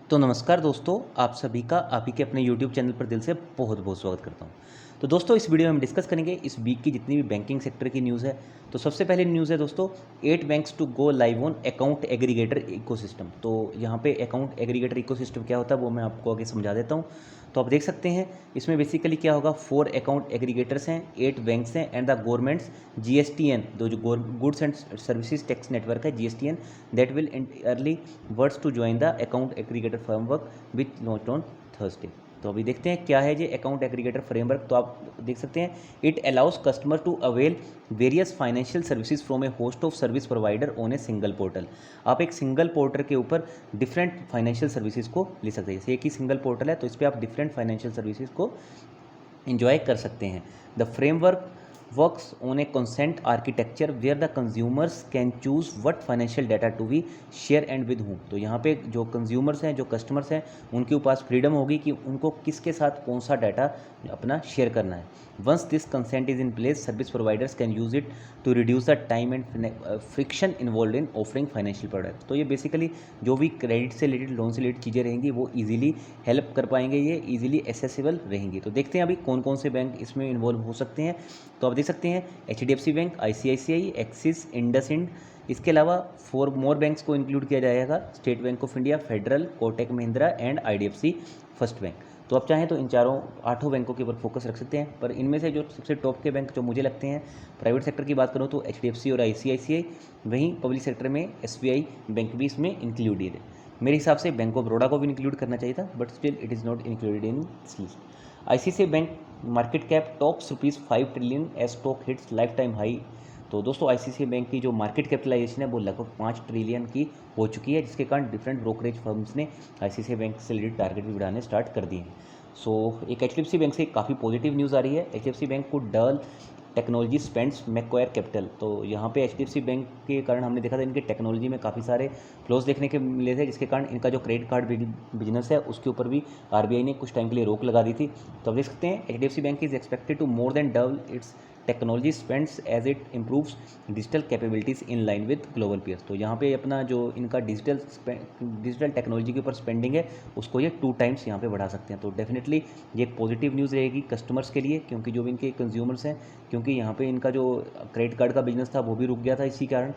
तो नमस्कार दोस्तों, आप सभी का आप ही के अपने यूट्यूब चैनल पर दिल से बहुत बहुत स्वागत करता हूं। तो दोस्तों, इस वीडियो में हम डिस्कस करेंगे इस वीक की जितनी भी बैंकिंग सेक्टर की न्यूज़ है। तो सबसे पहले न्यूज़ है दोस्तों, 8 banks to go live on account aggregator ecosystem. तो यहाँ पे अकाउंट एग्रीगेटर इकोसिस्टम क्या होता है वो मैं आपको आगे समझा देता हूँ। तो आप देख सकते हैं इसमें बेसिकली क्या होगा, 4 अकाउंट एग्रीगेटर्स हैं, 8 बैंक्स हैं एंड द गवर्नमेंट्स GSTN, जो goods and services tax network है GSTN, that will early words to join the account aggregator framework which launch on Thursday. तो अभी देखते हैं क्या है ये अकाउंट एग्रीगेटर फ्रेमवर्क। तो आप देख सकते हैं, it allows customer to avail various financial services from a host of service provider on a single portal. आप एक सिंगल पोर्टल के ऊपर डिफरेंट फाइनेंशियल सर्विसेज को ले सकते हैं। जैसे एक ही सिंगल पोर्टल है तो इस पर आप डिफरेंट फाइनेंशियल सर्विसेज को enjoy कर सकते हैं। The framework works on a consent architecture where the consumers can choose what financial data to be share and with whom। तो यहाँ पे जो कंज्यूमर्स हैं, जो कस्टमर्स हैं, उनके पास फ्रीडम होगी कि उनको किसके साथ कौन सा डाटा अपना शेयर करना है। Once this consent is in place, service providers can use it to reduce the time and friction involve in offering financial product. तो ये बेसिकली जो भी क्रेडिट से रिलेटेड, लोन से रिलेटेड चीज़ें रहेंगी वो ईजिली हेल्प कर पाएंगे, ये ईजिली एसेसिबल रहेंगी। तो देखते हैं अभी कौन कौन से बैंक इसमें इन्वॉल्व हो सकते हैं। तो आप देख सकते हैं HDFC bank, ICICI, axis, IndusInd. इसके अलावा 4 मोर बैंक्स को इंक्लूड किया जाएगा, state bank of India, federal, Kotak Mahindra and IDFC first bank. तो आप चाहें तो इन 8 बैंकों के ऊपर फोकस रख सकते हैं, पर इनमें से जो सबसे टॉप के बैंक जो मुझे लगते हैं, प्राइवेट सेक्टर की बात करूँ तो HDFC और ICICI, वहीं पब्लिक सेक्टर में SBI बैंक भी इसमें इंक्लूडेड है। मेरे हिसाब से बैंक ऑफ बड़ौदा को भी इंक्लूड करना चाहिए था, but still it is not included in this list. ICICI bank market cap tops ₹5 trillion as stock hits lifetime high. तो दोस्तों, ICICI बैंक की जो मार्केट कैपिटलाइजेशन है वो लगभग 5 ट्रिलियन की हो चुकी है, जिसके कारण डिफरेंट ब्रोकरेज फर्म्स ने ICICI बैंक से रिलेटेड टारगेट भी बढ़ाने स्टार्ट कर दिए हैं। सो एक HDFC बैंक से काफ़ी पॉजिटिव न्यूज़ आ रही है। HDFC बैंक को डल टेक्नोलॉजी स्पेंड्स मैक्वायर कैपिटल। तो यहाँ पे HDFC बैंक के कारण हमने देखा था इनके टेक्नोलॉजी में काफ़ी सारे फ्लोज देखने के मिले थे, जिसके कारण इनका जो क्रेडिट कार्ड बिजनेस है उसके ऊपर भी RBI ने कुछ टाइम के लिए रोक लगा दी थी। तो आप देख सकते हैं HDFC bank is expected to more than double its technology spends as it improves digital capabilities in line with global peers. तो यहाँ पे अपना जो इनका डिजिटल टेक्नोलॉजी के ऊपर स्पेंडिंग है उसको ये 2 टाइम्स यहाँ पे बढ़ा सकते हैं। तो डेफिनेटली ये एक पॉजिटिव न्यूज़ रहेगी कस्टमर्स के लिए, क्योंकि जो भी इनके कंज्यूमर्स हैं, क्योंकि यहाँ पे इनका जो क्रेडिट कार्ड का बिजनेस था वो भी रुक गया था इसी कारण,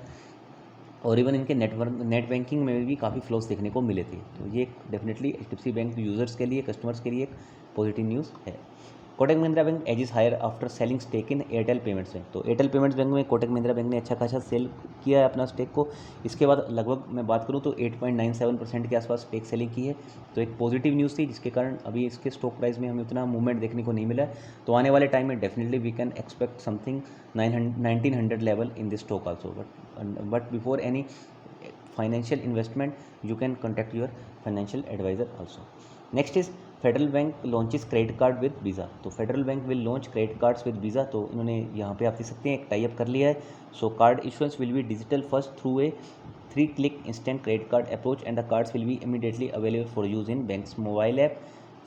और इवन इनके नेट बैंकिंग में भी काफ़ी फ्लोस देखने को मिले थे। तो ये डेफिनेटली HDFC बैंक यूज़र्स के लिए, कस्टमर्स के लिए एक पॉजिटिव न्यूज़ है। Kotak Mahindra bank edges higher after selling stake in Airtel payments bank. तो एयरटेल पेमेंट्स बैंक में कोटक महिंद्रा बैंक ने अच्छा खासा सेल किया है अपना स्टेक को। इसके बाद लगभग मैं बात करूँ तो 8.97% के आसपास स्टेक सेलिंग की है। तो एक पॉजिटिव न्यूज़ थी, जिसके कारण अभी इसके स्टॉक प्राइस में हमें उतना मूवमेंट देखने को नहीं मिला है। तो आने वाले टाइम में definitely we can expect something 1900 level in this stock also, but before any financial investment you can contact your financial advisor also. Next is Federal Bank launches credit card with Visa. तो Federal Bank will launch credit cards with Visa. तो इन्होंने यहाँ पे आप देख सकते हैं एक टाई अप कर लिया है। सो card issuance will be digital first through a 3-click instant credit card approach and the cards will be immediately available for use in bank's mobile app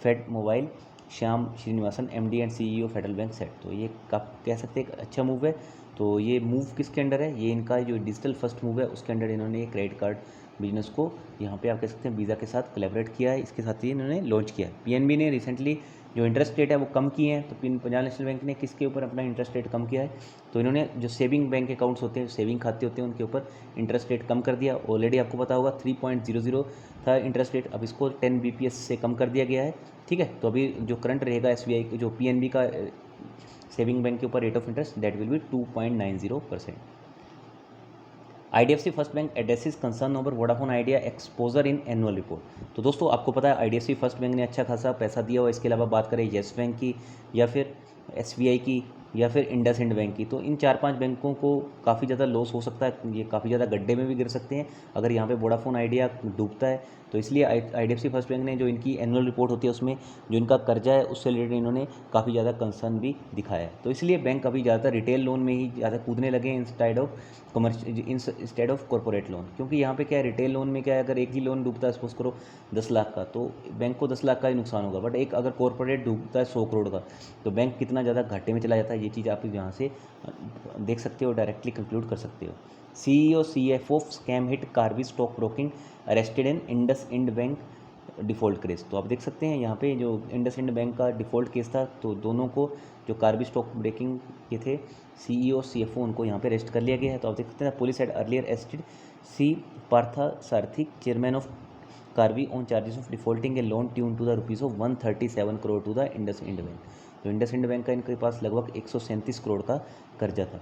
Fed mobile. Shyam Srinivasan MD and CEO Federal Bank said. तो ये कह सकते हैं एक अच्छा move है। तो ये मूव किसके अंडर है, ये इनका जो डिजिटल फर्स्ट मूव है उसके अंडर इन्होंने ये क्रेडिट कार्ड बिजनेस को यहाँ पे आप कह सकते हैं वीज़ा के साथ कोलैबोरेट किया है, इसके साथ ही इन्होंने लॉन्च किया है। PNB ने रिसेंटली जो इंटरेस्ट रेट है वो कम किए हैं। तो पंजाब नेशनल बैंक ने किसके ऊपर अपना इंटरेस्ट रेट कम किया है, तो इन्होंने जो सेविंग बैंक अकाउंट्स होते हैं, सेविंग खाते होते हैं, उनके ऊपर इंटरेस्ट रेट कम कर दिया। ऑलरेडी आपको पता होगा 3.00 था इंटरेस्ट रेट, अब इसको 10 BPS से कम कर दिया गया है। ठीक है, तो अभी जो करंट रहेगा SBI जो PNB का सेविंग बैंक के ऊपर rate of interest that will be 2.90%। IDFC first bank addresses concern over Vodafone idea exposure in annual report. तो दोस्तों, आपको पता है IDFC फर्स्ट बैंक ने अच्छा खासा पैसा दिया हुआ। इसके अलावा बात करें येस बैंक की या फिर SBI की या फिर इंडसइंड बैंक की, तो इन 4-5 बैंकों को काफ़ी ज़्यादा लॉस हो सकता है, ये काफ़ी ज़्यादा गड्ढे में भी गिर सकते हैं अगर यहाँ पे वोडाफोन आइडिया डूबता है। तो इसलिए IDFC फर्स्ट बैंक ने जो इनकी एनुअल रिपोर्ट होती है उसमें जो इनका कर्जा है उससे रिलेटेड इन्होंने काफ़ी ज़्यादा कंसर्न भी दिखाया है। तो इसलिए बैंक अभी ज़्यादातर रिटेल लोन में ही ज़्यादा कूदने लगे हैं इंस्टेड ऑफ कॉर्पोरेट लोन, क्योंकि यहाँ पे क्या है, रिटेल लोन में क्या है, अगर एक ही लोन डूबता है सपोज करो 10 लाख का, तो बैंक को 10 लाख का ही नुकसान होगा। बट एक अगर कॉर्पोरेट डूबता है 100 करोड़ का, तो बैंक कितना ज़्यादा घाटे में चला जाता है, ये चीज़ आप यहाँ से देख सकते हो, डायरेक्टली कंक्लूड कर सकते हो। CEO CFO scam hit Karvy stock broking arrested in IndusInd bank default case. तो आप देख सकते हैं यहाँ पे जो इंडसइंड बैंक का डिफ़ॉल्ट केस था, तो दोनों को जो कार्बी स्टॉक ब्रेकिंग के थे CEO CFO उनको यहाँ पे अरेस्ट कर लिया गया है। तो आप देख सकते हैं police had earlier arrested C Partha Sarathi chairman of Karvy on charges of defaulting a loan tune to the rupees of 137 crore to the IndusInd bank. तो इंडसइंड बैंक का इनके पास लगभग 137 करोड़ का कर्जा था।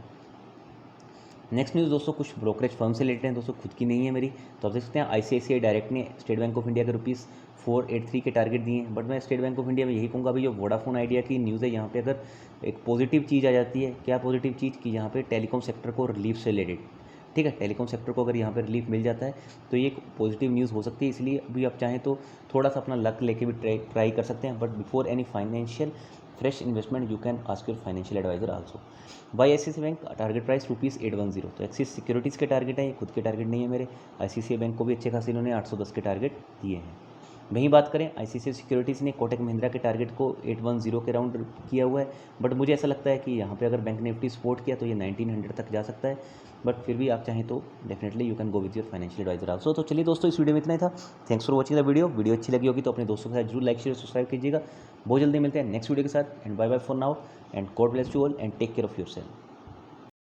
नेक्स्ट न्यूज़ दोस्तों कुछ ब्रोकरेज फर्म से रिलेटेड हैं दोस्तों, खुद की नहीं है मेरी। तो आप देख सकते हैं ICICI डायरेक्ट ने स्टेट बैंक ऑफ इंडिया के ₹483 के टारगेट दिए हैं। बट मैं स्टेट बैंक ऑफ इंडिया में यही कहूँगा भाई, जो वोडाफोन आइडिया की न्यूज़ है यहाँ पे अगर एक पॉजिटिव चीज़ आ जाती है, क्या पॉजिटिव चीज़ कि यहाँ पे टेलीकॉम सेक्टर को रिलीफ से रिलेटेड, ठीक है, टेलीकॉम सेक्टर को अगर यहाँ पे रिलीफ मिल जाता है तो ये एक पॉजिटिव न्यूज़ हो सकती है। इसलिए अभी आप चाहें तो थोड़ा सा अपना लक लेके भी ट्राई कर सकते हैं। But before any financial fresh investment you can ask your financial advisor also. Buy ICICI bank target price ₹810। तो एक्सिस सिक्योरिटीज़ के टारगेट है, ये खुद के टारगेट नहीं है मेरे। ICICI बैंक को भी अच्छे खासे इन्होंने 810 के टारगेट दिए हैं। वहीं बात करें ICICI सिक्योरिटीज़ ने कोटक महिंद्रा के टारगेट को 810 के राउंड किया हुआ है। बट मुझे ऐसा लगता है कि यहाँ पे अगर बैंक निफ्टी सपोर्ट किया तो ये 1900 तक जा सकता है। बट फिर भी आप चाहें तो definitely you can go with your financial advisor also. तो चलिए दोस्तों, इस वीडियो में इतना ही था। Thanks for watching the video अच्छी लगी होगी तो अपने दोस्तों के साथ जरूर लाइक शेयर सब्सक्राइब कीजिएगा। बहुत जल्दी मिलते हैं नेक्स्ट वीडियो के साथ। And bye bye for now and God bless you all and take care of your self.